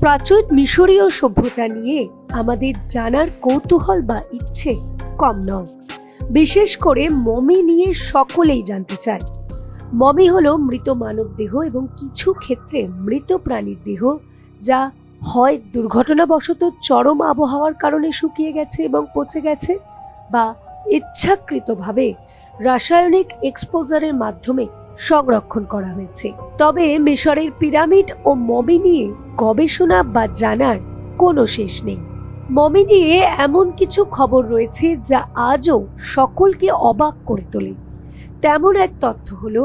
প্রাচীন মিশরীয় সভ্যতা নিয়ে আমাদের জানার কৌতূহল বা ইচ্ছে কম নয়। বিশেষ করে মমি নিয়ে সকলেই জানতে চায়। মমি হলো মৃত মানব দেহ এবং কিছু ক্ষেত্রে মৃত প্রাণীর দেহ, যা হয় দুর্ঘটনাবশত চরম আবহাওয়ার কারণে শুকিয়ে গেছে এবং পচে গেছে, বা ইচ্ছাকৃতভাবে রাসায়নিক এক্সপোজারের মাধ্যমে সংরক্ষণ করা হয়েছে। তবে মিশরের পিরামিড ও মমি নিয়ে গবেষণা বা জানার কোনো শেষ নেই। মমি নিয়ে এমন কিছু খবর রয়েছে যা আজও সকলকে অবাক করে তোলে। তেমন এক তথ্য হলো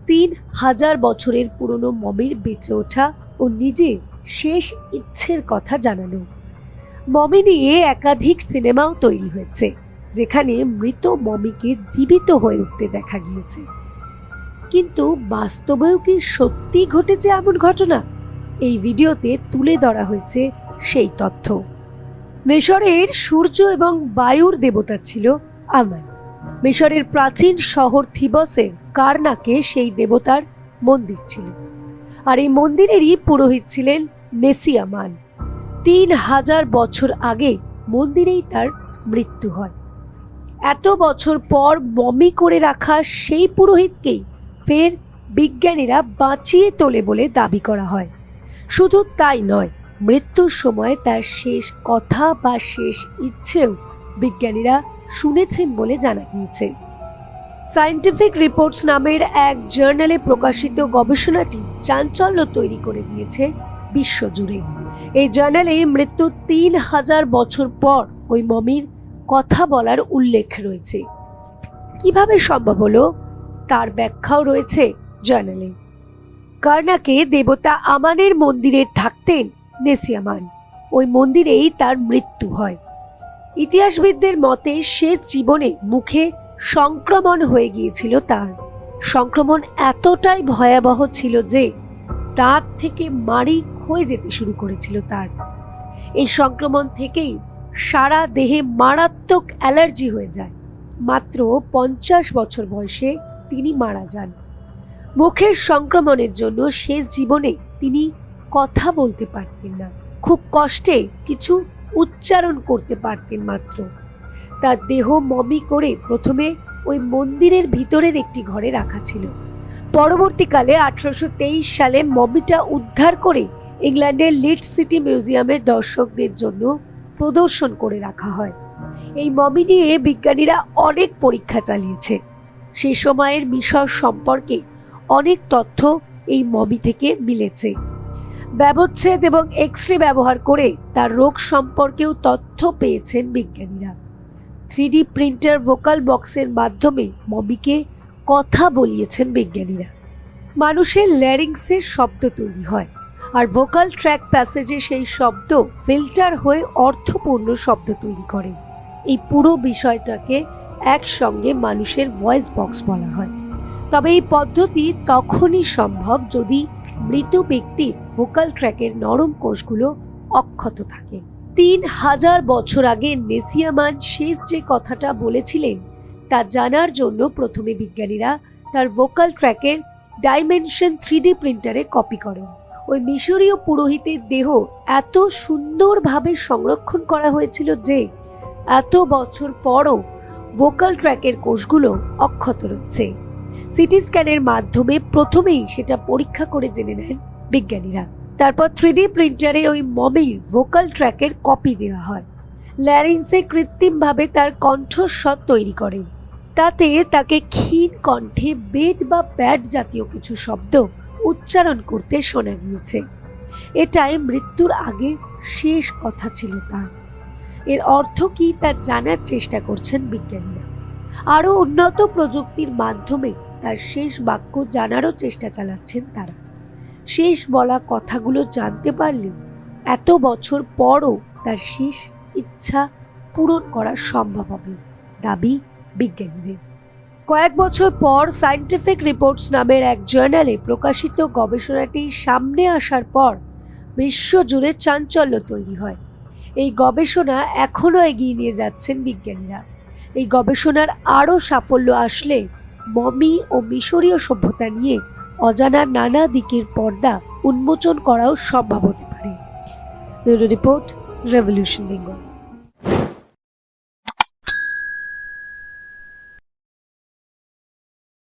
3000 বছরের পুরনো মমির বেঁচে ওঠা ও নিজের শেষ ইচ্ছের কথা জানানো। মমি নিয়ে একাধিক সিনেমাও তৈরি হয়েছে, যেখানে মৃত মমিকে জীবিত হয়ে উঠতে দেখা গিয়েছে। কিন্তু বাস্তবেও কি সত্যি ঘটেছে এমন ঘটনা? এই ভিডিওতে তুলে ধরা হয়েছে সেই তথ্য। মিশরের সূর্য এবং বায়ুর দেবতা ছিল আমান। মিশরের প্রাচীন শহর থিবসের কারনাকে সেই দেবতার মন্দির ছিল, আর এই মন্দিরেরই পুরোহিত ছিলেন নেসিয়ামান। 3000 বছর আগে মন্দিরেই তার মৃত্যু হয়। এত বছর পর মমি করে রাখা সেই পুরোহিতকেই ফের বিজ্ঞানীরা বাঁচিয়ে তোলে বলে দাবি করা হয়। শুধু তাই নয়, মৃত্যুর সময় তার শেষ কথা বা শেষ ইচ্ছেও বিজ্ঞানীরা শুনেছেন বলে জানা গিয়েছে। সায়েন্টিফিক রিপোর্টস নামের এক জার্নালে প্রকাশিত গবেষণাটি চাঞ্চল্য তৈরি করে দিয়েছে বিশ্বজুড়ে। এই জার্নালে মৃত্যুর 3000 বছর পর ওই মমির কথা বলার উল্লেখ রয়েছে। কিভাবে সম্ভব হলো তার ব্যাখ্যাও রয়েছে জার্নালে। কারনাকে দেবতা আমানের মন্দিরে থাকতেন নেসিয়ামান। ওই মন্দিরেই তার মৃত্যু হয়। ইতিহাসবিদদের মতে শেষ জীবনে মুখে সংক্রমণ হয়ে গিয়েছিল তার। সংক্রমণ এতটাই ভয়াবহ ছিল যে দাঁত থেকে মাড়ি ক্ষয়ে যেতে শুরু করেছিল তার। এই সংক্রমণ থেকেই সারা দেহে মারাত্মক অ্যালার্জি হয়ে যায়। মাত্র 50 বছর বয়সে তিনি মারা যান। মুখের সংক্রমণের জন্য শেষ জীবনে তিনি কথা বলতে পারতেন না। খুব কষ্টে কিছু উচ্চারণ করতে পারতেন মাত্র। তার দেহ মমি করে প্রথমে ওই মন্দিরের ভিতরের একটি ঘরে রাখা ছিল। পরবর্তীকালে 1823 সালে মমিটা উদ্ধার করে ইংল্যান্ডের লিডস সিটি মিউজিয়ামের দর্শকদের জন্য প্রদর্শন করে রাখা হয়। এই মমি নিয়ে বিজ্ঞানীরা অনেক পরীক্ষা চালিয়েছে। সে সময়ের মিশর সম্পর্কে অনেক তথ্য এই মমি থেকে মিলেছে। ব্যবচ্ছেদ এবং এক্স-রে ব্যবহার করে তার রোগ সম্পর্কেও তথ্য পেয়েছেন বিজ্ঞানীরা। 3D প্রিন্টার ভোকাল বক্সের মাধ্যমে মমিকে কথা বলিয়েছেন বিজ্ঞানীরা। মানুষের ল্যারিংসের শব্দ তৈরি হয়, আর ভোকাল ট্র্যাক প্যাসেজে সেই শব্দ ফিল্টার হয়ে অর্থপূর্ণ শব্দ তৈরি করে। এই পুরো বিষয়টাকে একসঙ্গে মানুষের ভয়েস বক্স বলা হয়। তবে এই পদ্ধতি তখনই সম্ভব যদি মৃত ব্যক্তির ভোকাল ট্র্যাকের নরম কোষগুলো অক্ষত থাকে। 3000 বছর আগে নেসিয়ামান শেষ যে কথাটা বলেছিলেন তা জানার জন্য প্রথমে বিজ্ঞানীরা তার ভোকাল ট্র্যাকের ডাইমেনশন 3D প্রিন্টারে কপি করেন। ওই মিশরীয় পুরোহিতের দেহ এত সুন্দরভাবে সংরক্ষণ করা হয়েছিল যে এত বছর পরও ভোকাল ট্র্যাকের কোষগুলো অক্ষত রয়েছে। সিটি স্ক্যানের মাধ্যমে প্রথমেই সেটা পরীক্ষা করে জেনে নেন বিজ্ঞানীরা। তারপর 3D প্রিন্টারে ওই মমির ভোকাল ট্র্যাকের কপি দেওয়া হয়। ল্যারিংসে কৃত্রিমভাবে তার কণ্ঠস্বর তৈরি করেন। তাতে তাকে ক্ষীণ কণ্ঠে বেড বা ব্যাড জাতীয় কিছু শব্দ উচ্চারণ করতে শোনা গিয়েছে। এটাই মৃত্যুর আগে শেষ কথা ছিল তার। এর অর্থ কি তা জানার চেষ্টা করছেন বিজ্ঞানীরা। আরও উন্নত প্রযুক্তির মাধ্যমে তার শেষ বাক্য জানারও চেষ্টা চালাচ্ছেন তারা। শেষ বলা কথাগুলো জানতে পারলে এত বছর পরও তার শেষ ইচ্ছা পূরণ করা সম্ভব হবে, দাবি বিজ্ঞানীদের। কয়েক বছর পর সায়েন্টিফিক রিপোর্টস নামের এক জার্নালে প্রকাশিত গবেষণাটি সামনে আসার পর বিশ্বজুড়ে চাঞ্চল্য তৈরি হয়। এই গবেষণা এখনও এগিয়ে নিয়ে যাচ্ছেন বিজ্ঞানীরা। এই গবেষণার আরও সাফল্য আসলে মমি ও মিশরীয় সভ্যতা নিয়ে অজানা নানা দিকের পর্দা উন্মোচন করাও সম্ভব হতে পারে। Bureau report, revolution Bengal.